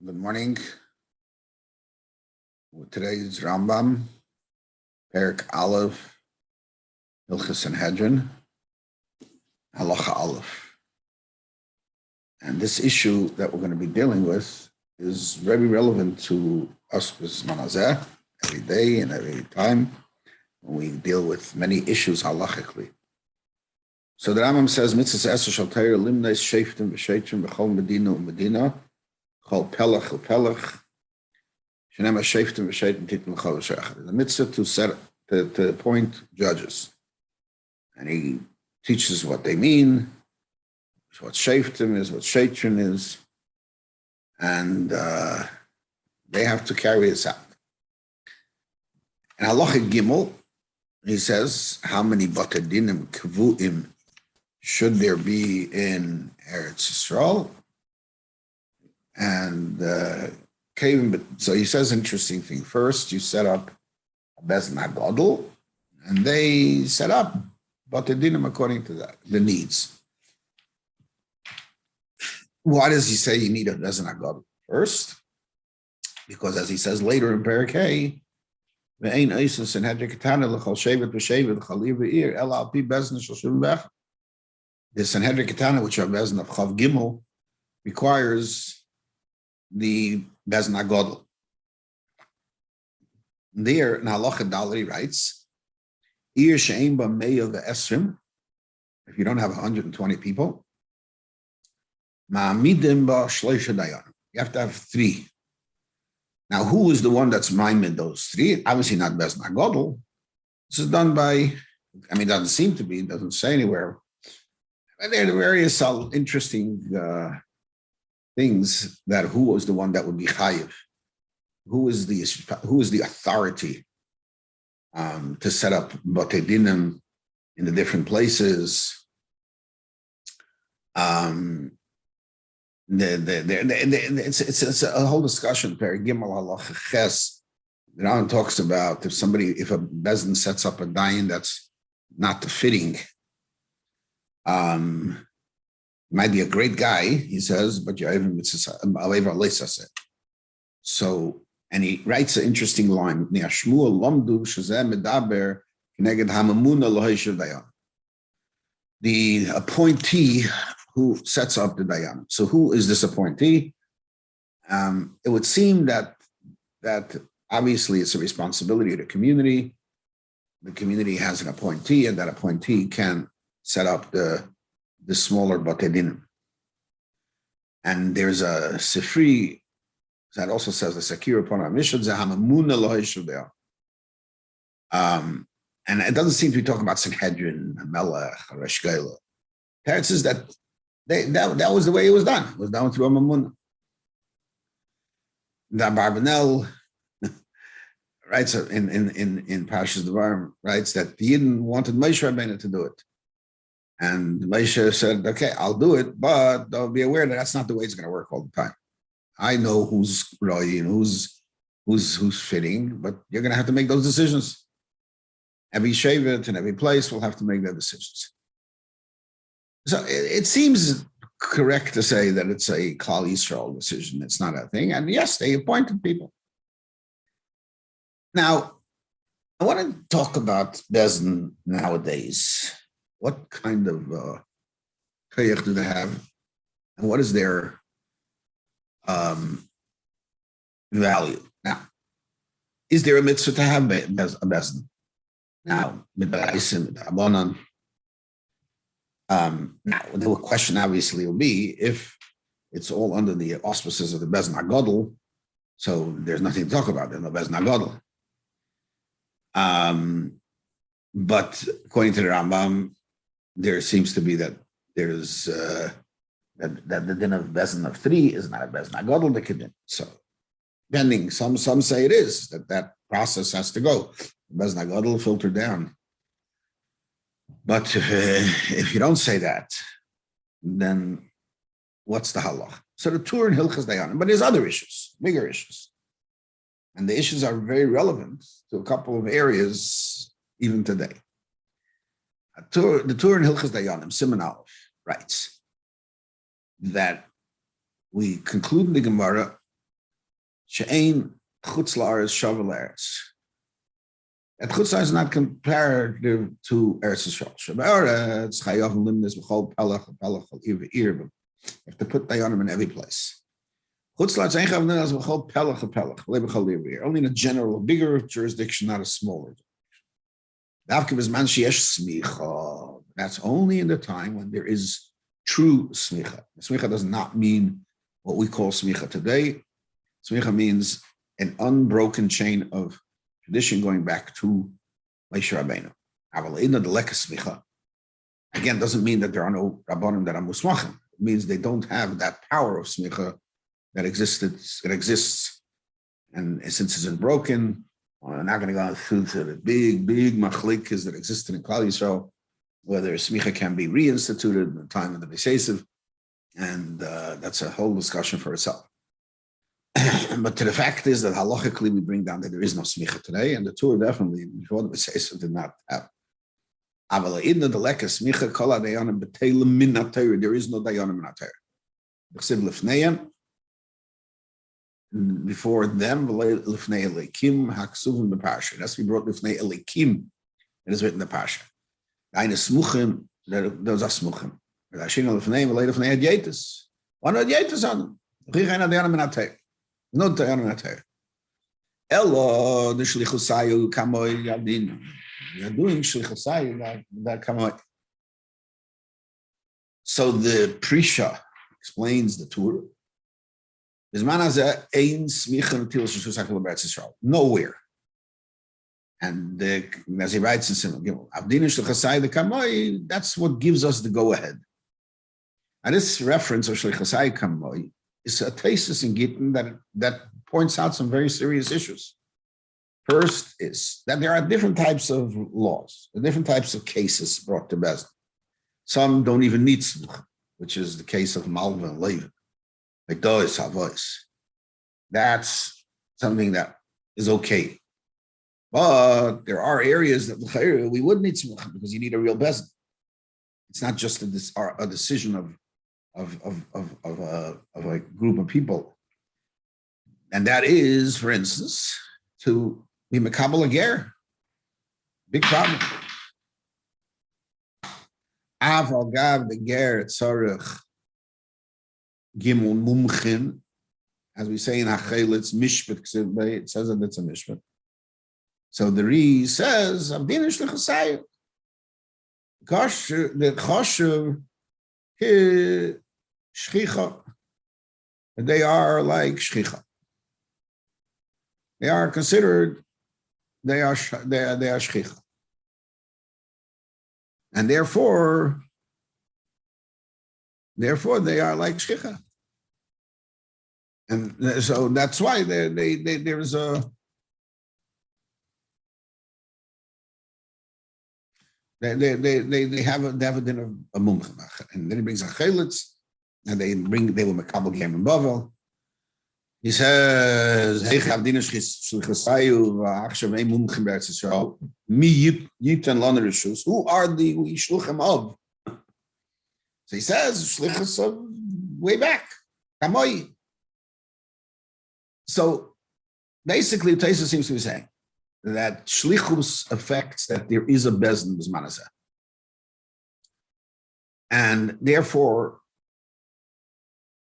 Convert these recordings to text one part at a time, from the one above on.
Good morning. Today's Rambam, Perik Aleph, Hilchos Sanhedrin, Halacha Aleph. And this issue that we're going to be dealing with is very relevant to us with Manazeh every day and every time when we deal with many issues halachically. So the Rambam says, Mitzvah Esher Shal Torah Limnais Sheftim V'Sheitrim B'Chol Medina U'Medina Chol Pelach U'Pelach Shenema Sheftim V'Sheitim Titim L'Chol V'Shechad. The mitzvah to appoint judges. And he teaches what they mean, what Sheftim is, what Sheitrim is, and they have to carry this out. And Halacha Gimel, he says, how many Batadinim Kvuim should there be in Eretz Yisrael? And so he says interesting thing. First, you set up a Beis Nagadol, and they set up Batadinim according to that, the needs. Why does he say you need a Beis Nagadol first? Because as he says later in Perek Hey, the Sanhedrin Ketana, which are Bezin of Chav Gimel, requires the Beis Nagadol. There, in Halacha Daled, he writes, if you don't have 120 people, you have to have 3. Now, who is the one that's miming those 3? Obviously not Beis Nagadol. This is done by, it doesn't seem to be, it doesn't say anywhere. But there are various interesting things that who was the one that would be chayiv? Who is the authority to set up batei dinim in the different places? It's a whole discussion. Perek Gimel Halacha Ches. The Rambam talks about if a bezin sets up a dayan that's not fitting, might be a great guy, he says, but you're even so. And he writes an interesting line. The appointee who sets up the dayan. So who is this appointee? It would seem that obviously it's a responsibility of the community. The community has an appointee, and that appointee can set up the smaller batei dinim. And there's a Sifri that also says the Sakir upon our mission, and it doesn't seem to be talking about Sanhedrin, Melech, Reshgela. It says that that was the way it was done. It was done through a Mamunah. The Barbanel writes in Parshas Devarim, writes that the Yidden wanted Moshe Rabeinu to do it. And Moshe said, okay, I'll do it, but they'll be aware that that's not the way it's going to work all the time. I know who's right and who's fitting, but you're going to have to make those decisions. Every shevet and every place will have to make their decisions. So it seems correct to say that it's a Klal Yisrael decision. It's not a thing. And yes, they appointed people. Now, I want to talk about Bezin nowadays. What kind of kayak do they have? And what is their value? Now, is there a mitzvah to have a Bezin? Now, now, the question obviously will be if it's all under the auspices of the Beis Nagadol, so there's nothing to talk about. There's no Beis Nagadol. But according to the Rambam, there seems to be that there's that the din of Bezin of 3 is not a Beis Nagadol Kedin. So, depending, some say it is that process has to go. Beis Nagadol filter down. But if you don't say that, then what's the halach? So the Tur and Hilchos Dayanim, but there's other issues, bigger issues. And the issues are very relevant to a couple of areas even today. The Tur and Hilchos Dayanim, Siman Aleph, writes that we conclude in the Gemara She'ein chutz la'aretz shavel eretz. And chutz la'aretz is not comparative to Eretz Yisrael. She'be'eretz chayav limnis b'chol pelach pelach ir v'ir. You have to put dayanim in every place. Chutz la'aretz ein chayav limnis b'chol pelach pelach b'chol ir v'ir. Only in a general, bigger jurisdiction, not a smaller. Davke b'zman sheyesh smicha. That's only in the time when there is true smicha. Smicha does not mean what we call smicha today. Smicha means an unbroken chain of tradition going back to Moshe Rabeinu. Again, doesn't mean that there are no rabbanim that are musmachim. It means they don't have that power of smicha that exists. And since it's unbroken, we're not going to go through to the big machlikas that existed in Klal Yisrael, whether smicha can be reinstituted in the time of the Beis, and that's a whole discussion for itself. But the fact is that halachically we bring down that there is no smicha today, and the Torah definitely before the Beis did not have. There is no dayanim in Torah. Before them, lifnei elikim haksuvim b'parsha. That's we brought lifnei elikim. It is written in the parsha. Eine smuchim, those are smuchim. Rashina lifnei v'lei lifnei adyetis. One adyetis on them. Chichayin adayanim in Torah. No dayanim in Torah. Elo the shlichusayu kamoi yadin. You're doing shlichusayu that kamoi. So the Prisha explains the Torah. Nowhere. And as he writes in Simon, that's what gives us the go-ahead. And this reference of Shlichasai Kamoi is a thesis in Gittin that points out some very serious issues. First is that there are different types of laws, different types of cases brought to Bezdin. Some don't even need Smikha, which is the case of Malva and Levin. Like dois havois. That's something that is okay. But there are areas that we would need smicha because you need a real bezdin. It's not just a decision of a group of people. And that is, for instance, to be mekabel a ger. Big problem. Av al gav the ger tzarech Gimel Mumchin, as we say in Hachel, it's Mishpat, it says that it's a Mishpat. So the Ri says, Abdinish Lechasayu. The Choshev, shikha. They are like shikha. They are considered, they are shikha. And therefore they are like shikha. And so that's why there is a they have a din of a mumchem, and then he brings a chelitz, and they will mekabel game in Bavel. He says, "Hey, chavdinish shlichasayu v'achshavei mumchem be'Eretz Yisrael mi yitan lana rishus." Who are the shluchim of? So he says, "Shlichus of way back, kamoi." So basically, Taisa seems to be saying that shlichus affects that there is a bezdin b'zman hazeh, and therefore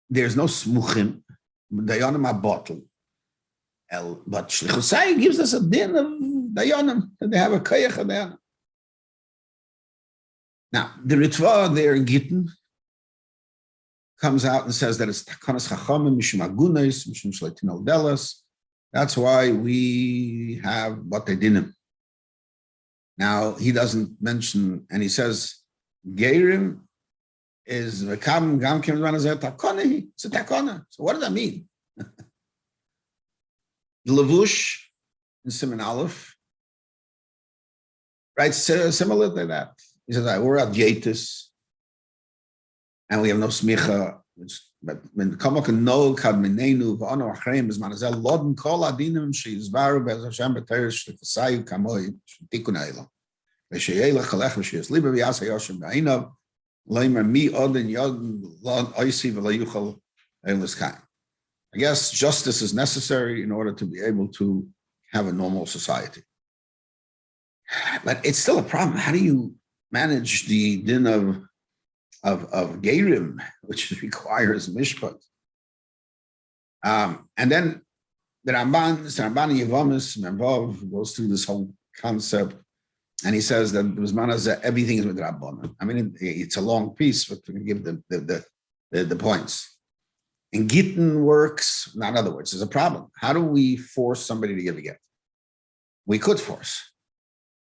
there's no smuchim dayanim abotl. But shlichusai gives us a din of dayanim, and they have a kayak of dayanim. Now the Ritva there in Gittin comes out and says that it's takanas chachamim mishum agunos mishum shleitinol delas. That's why we have what they didn't. Now he doesn't mention, and he says Gerim is v'kam gam kim zman takona. It's a takona. So what does that mean? The levush in Siman Aleph, right? Similar to that. He says, we're at Yetis, and we have no smicha. But when the kamak no kadmenenu v'ano achreim is manazel lodin kol adinim sheizvaru be'ez Hashem b'teirish l'kasayu kamoi sh'tikun ha'elam v'sheyelech halech v'sheyes liba v'yasei yoshem b'ainav leimer mi odin yodin lod oisi v'layuchal eilis kain. I guess justice is necessary in order to be able to have a normal society. But it's still a problem. How do you manage the din of Gerim, which requires mishpat? And then the Ramban Yevamis Memvav goes through this whole concept, and he says that everything is with Rabbanan. I mean, it's a long piece, but we can give the points. And Gittin works, in other words, there's a problem. How do we force somebody to give a get? We could force.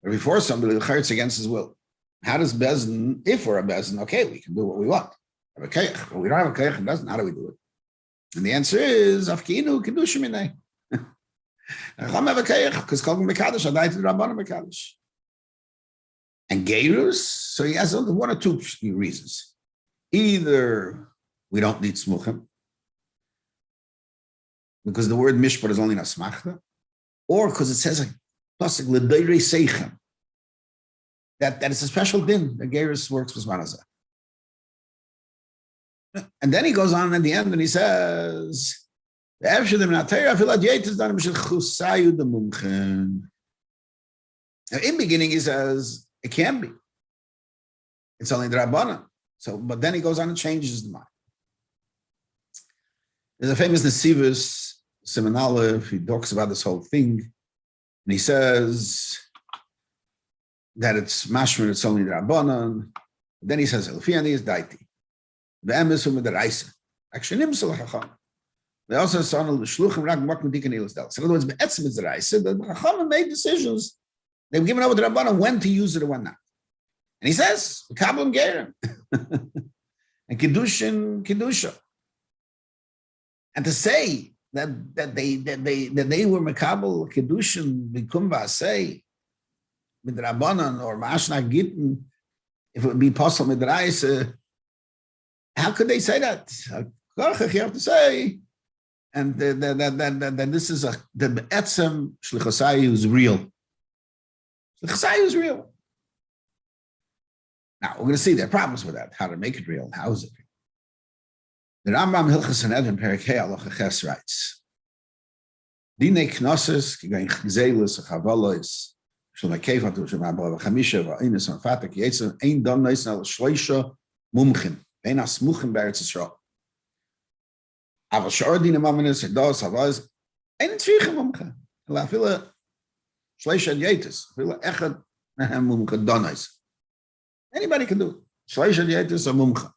If we force somebody, it's against his will. How does Bezdin, if we're a Bezdin, okay, we can do what we want. Have a kayak. But we don't have a kayak and Bezdin, how do we do it? And the answer is, Afkinu, Kedushim Minay. Chacham have a kayak, because Kol Mekadosh, Adai to Rabbanan Mekadosh. And Gerus, so he has one or two reasons. Either we don't need Smuchim, because the word mishpat is only in a Smikha, or because it says like that it's a special din. The Gerus works with Manazah. And then he goes on at the end and he says, in beginning he says, it can be. It's only the Rabbanan. So, but then he goes on and changes the mind. There's a famous Nesivus, Siman Aleph, he talks about this whole thing, and he says that it's mashmer, it's only the Rabbanan. Then he says, Elfiani is daiti. The emes with the raisa. Actually, nimsel hacham. They also saw the shluchim rak maknu dikan ilas del. So in other words, be'etzim is the raisa. The hacham made decisions. They were given over to the Rabbanan when to use it and when not. And he says, kabbalim gerim. And kedusha. And to say that they were mekabel kedushin bikumba say with Rabbanan or mashna gittin, if it would be possible with Raisa, how could they say that? You have to say, and that this is the etzem shlichasayu is real. Shlichasayu is real. Now we're going to see there are problems with that. How to make it real? How is it real? The Rambam Hilchos Sanhedrin Perek Hey Halacha Ches writes, Dinei Knossos Kigayin Chzeilus Chavalos Shel Mekeva Tu Shel Mabra V'Chamisha V'Inus V'Fatek Yitzim Ein Don Noisen Al Shloisha Mumchim Ein Asmuchim B'Eretz Yisrael Aval Shor Dinei Mamenis Dos Havaz Ein Tzrichim Mumchim La Fila Shloisha Yetis Fila Echad Mumchim Donois. Anybody can do it. Shloisha Yetis or Mumchim.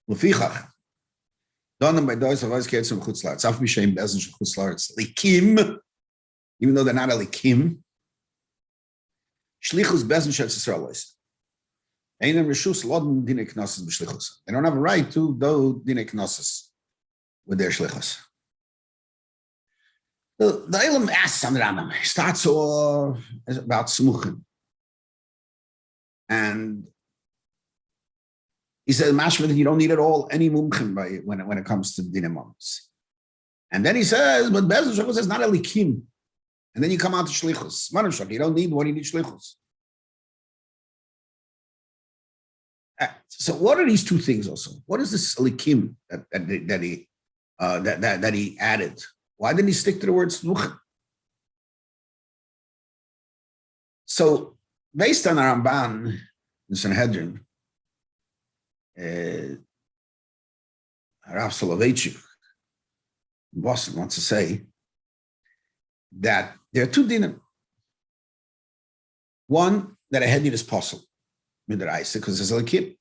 Lefichach. Done by those of us kids from Chutzlar. Tzaf Mishaim Bezen from Chutzlar. It's Likim, even though they're not a Likim. Shlichus Bezen Shetz Yisraelis. Einem Rishus Lodin Dine Knossos b'Shlichus. They don't have a right to do Dine Knossos with their Shlichus. The Elam asks on the Rambam. He starts off about Smuchim. And he says, Mashma, that you don't need at all any mumchim when it comes to dinamons. And then he says, but Bezer Shachos says not a likim. And then you come out to shlichus. Manavshach, you don't need what you need shlichus. So what are these two things also? What is this likim that he added? Why didn't he stick to the word smuchim? So based on our Ramban, the Sanhedrin, Rav Soloveitchik in Boston wants to say that there are two dinim. One, that a head is possible, midraisa, because there's a kid.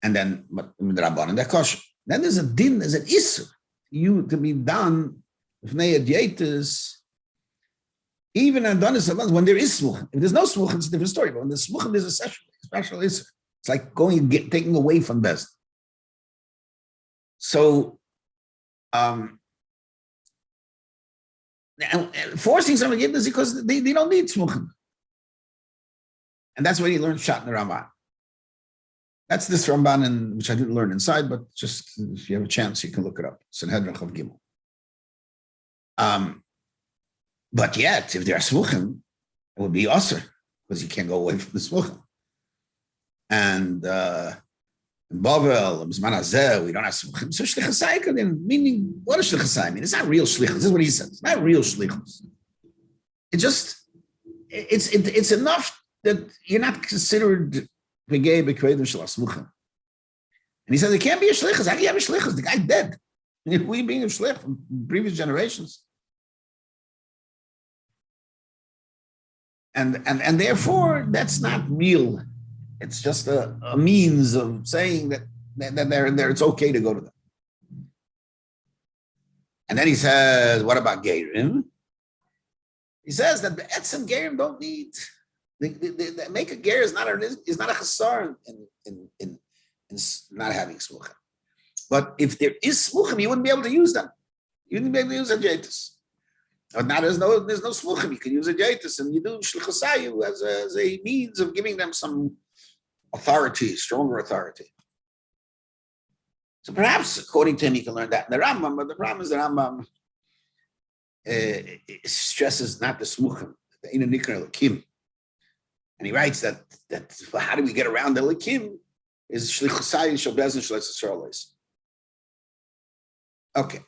And then midrabban and that kosher. Then there's a din, there's an issur, you to be done with ne'adietis, even and done when there is smuchim. If there's no smuchim, it's a different story. But when there's smuchim, there's a special issur. It's like taking away from best. So, forcing someone to give this because they don't need smuchim. And that's where you learn Shat in the Ramban. That's this Ramban, which I didn't learn inside, but just if you have a chance, you can look it up. Sanhedrin Chav Gimel. But yet, if there are smuchim, it would be usher because you can't go away from the smuchim. And In Bavel, B'zman Hazeh, we don't have Smuchim. So shlichus meaning, what does shlichus mean? It's not real shlichus. This is what he says. It's not real shlichus. It just, it's enough that you're not considered begay b'kvedim shel Smuchim. And he says, it can't be a shlichus. How can you have a shlichus? The guy's dead. We being a shlich from previous generations. And therefore, that's not real. It's just a means of saying that they're, it's okay to go to them. And then he says, what about Gerim? He says that the Etzem Gerim don't need, the make a Ger is not a chasar in not having Smucha. But if there is Smuchim, you wouldn't be able to use them. You wouldn't be able to use a Jaitis. Or now there's no Smuchim, you can use a Jaitis, and you do Shlichusayu as a means of giving them some authority, stronger authority. So perhaps, according to him, you can learn that in the Rambam, but the problem is the Rambam stresses not the Smuchim, the Ina Nikra Lakim. And he writes that how do we get around the Lakim is Shlichusayu Shabezin Shlichusayu. Okay.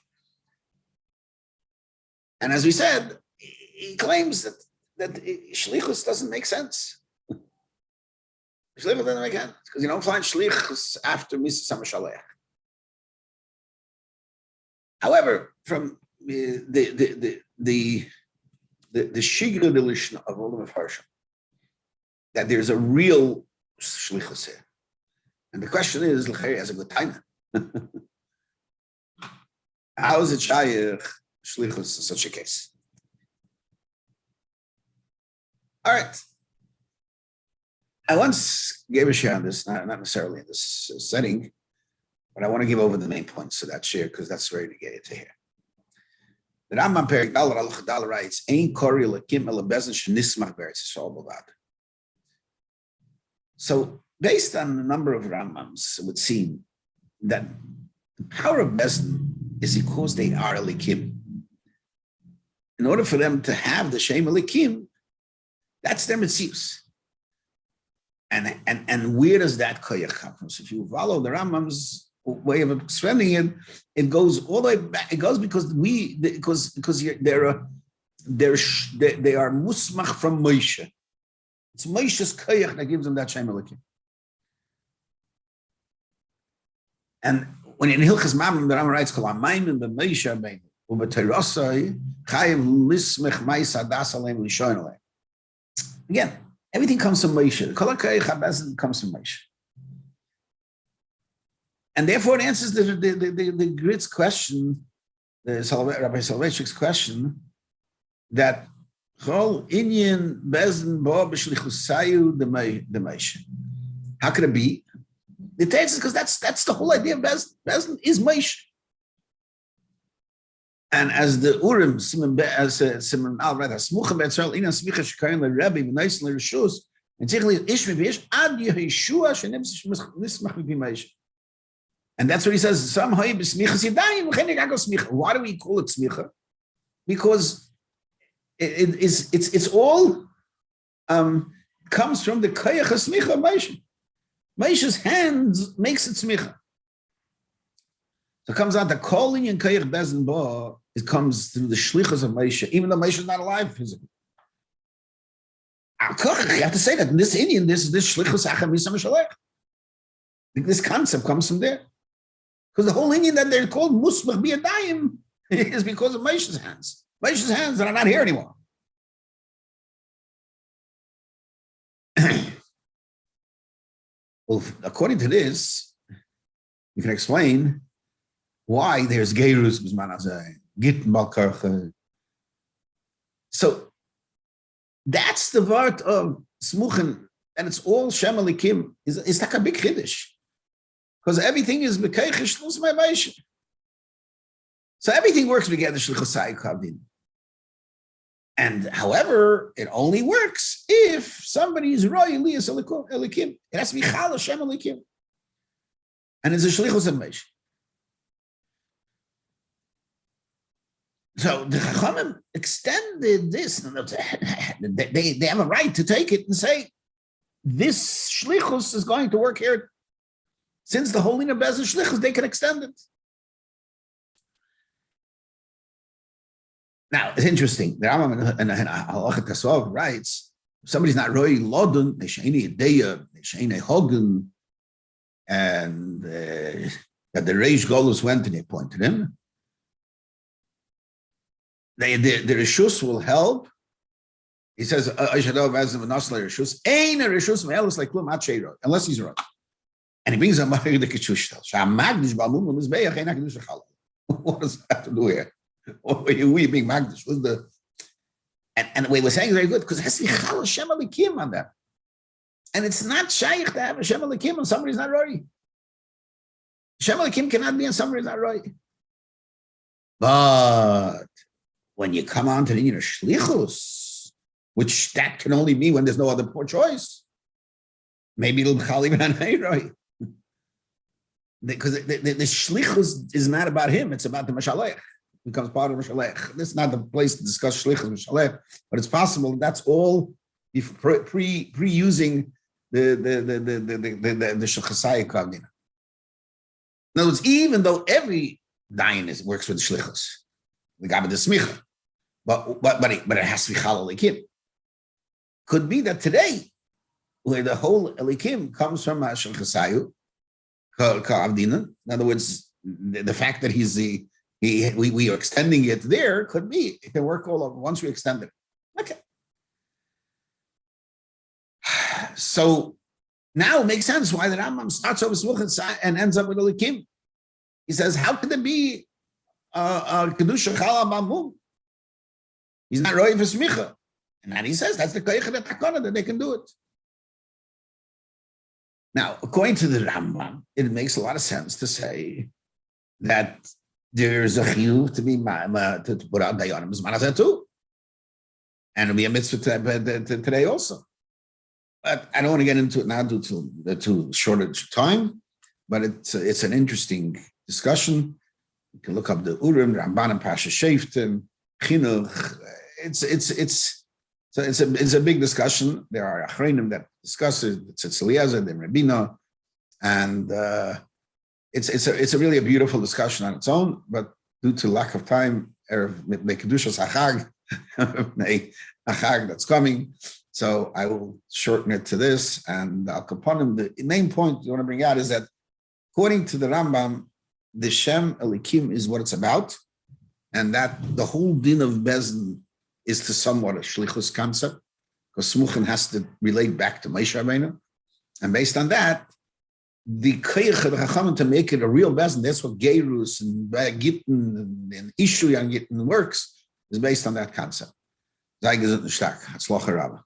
And as we said, he claims that Shlichus doesn't make sense. Shlichus doesn't make sense because you don't find Shlichus after Misa Samashaleach. However, from the Shigla deletion of Olam of Harsham, that there's a real Shlichus here. And the question is, L'cheri has a good time. How is it Shayach Shlichus in such a case? All right. I once gave a share on this, not necessarily in this setting, but I want to give over the main points of that share because that's very negated to hear. The Rambam Perek Dalar Halach Dalar writes, "Ein kori lakim elabezin shenismach beretz Yisrael b'vad." So, based on a number of Rambams, it would seem that the power of bezin is because they are elikim. In order for them to have the Shem elikim, that's their mitzius. And where does that kayak come from? So if you follow the Rambam's way of explaining it, it goes all the way back. It goes because they are musmach from Moshe. It's Moshe's kayak that gives them that Shem elikim. And when in Hilchas Mamrim, the Rambam writes, "Kol hamayim b'Moshe Rabeinu u'b'Torasai chayiv lismech ma'isa das aleim lishoin aleim." Again, everything comes from Moshe. Kol ha'kayich habezin comes from Moshe, and therefore it answers the Grit's question, Rabbi Soloveitchik's question, that Chol inyan bezin bo b'shlichusayu the Moshe. How could it be? The text is because that's the whole idea of Bezin is Moshe. And as the Urim, Simon Al, right, Smucha Be'etzral, Ina Smicha Shekayin LeRebbe, V'nais LeRishus, and Tichli Ishmi V'yish, Ad Yeshua Shenim Nismach V'pi Moshe. And that's what he says, Sam Ha'i B'Smicha Yidayim, V'chenik Agos Smicha. Why do we call it Smicha? Because it's all comes from the kayak of Smicha Moshe. Moshe's hands makes it Smicha. So it comes out the calling in kayak bezin ba, it comes through the shlichus of Moshe, even though Moshe is not alive physically. You have to say that in this Indian, this shlichus acham misam shalech. This concept comes from there. Because the whole Indian that they're called musmach biyadayim is because of Moshe's hands. Moshe's hands are not here anymore. Well, according to this, you can explain why there's Geirus B'zman Git Malkarcha. So that's the word of Smuchen, and it's all Shem Elikim. It's like a big Chiddush. Because everything is B'keichish Luz Ma'Moshe. So everything works together, Shlichusai Kavin. And however, it only works if somebody is Roy Elias Elikim. It has to be Chal Hashem Elikim. And it's a Shlichus of Moshe. So the Chachamim extended this. They have a right to take it and say, this Shlichus is going to work here. Since the whole din of Bez is shlichus, they can extend it. Now, it's interesting. The Rambam in Halacha Tasvav writes, if somebody's not roy lodun, ne'sheini ideya, ne'sheini hogun, and that the Reish Golus went and they appointed him, the Rishus will help. He says, unless he's right. And he brings a Ma'ir the Kishushtel. What does that have to do here? We being Magdish. And what we're saying is very good because has shikha Hashem Elikim on that. And it's not shaykh to have Hashem Elikim on somebody's not right. Hashem Elikim cannot be on somebody's not right. But when you come on to the shlichus, which that can only be when there's no other poor choice, maybe it'll be right. Because the shlichus is not about him, it's about the mashalech. It becomes part of mashalech. This is not the place to discuss shlichus mashalech, but it's possible that's all pre-using the shlichasai kavdina. In other words, even though every dayan works with shlichus, the gabe the Smikha, but it has to be Hallow elikim. Could be that today, where the whole elikim comes from shlichasayu kavdina. In other words, the fact that we are extending it there could be it can work all over once we extend it. Okay. So now it makes sense why the Rambam starts over Smikha and ends up with elikim. He says, how could there be kedusha chala b'amum? He's not roy for Semicha. And then he says that's the kayak that they can do it. Now, according to the Rambam, it makes a lot of sense to say that there's a chiyuv to be to put out dayanim b'zman too, and it'll be a mitzvah today also. But I don't want to get into it now due to the too short time. But it's an interesting discussion. You can look up the Urim, Ramban, and Pasha Sheftim, Chinuch. It's a big discussion. There are achreinim that discuss it. It's Eliezer, the Rabbeinu, and it's really a beautiful discussion on its own. But due to lack of time, the kedushas hachag, that's coming. So I will shorten it to this. And Al Kaponim, the main point you want to bring out is that according to the Rambam, the Shem Elikim is what it's about, and that the whole din of Bezin is to somewhat a shlichus concept, because Smuchin has to relate back to Moshe Rabeinu, and based on that, the kayak of the Chachamim to make it a real Bezin, that's what Geirus and Gittin and Ishu and Gittin works, is based on that concept. Sei gesund und stark. Hatzloch Rabba.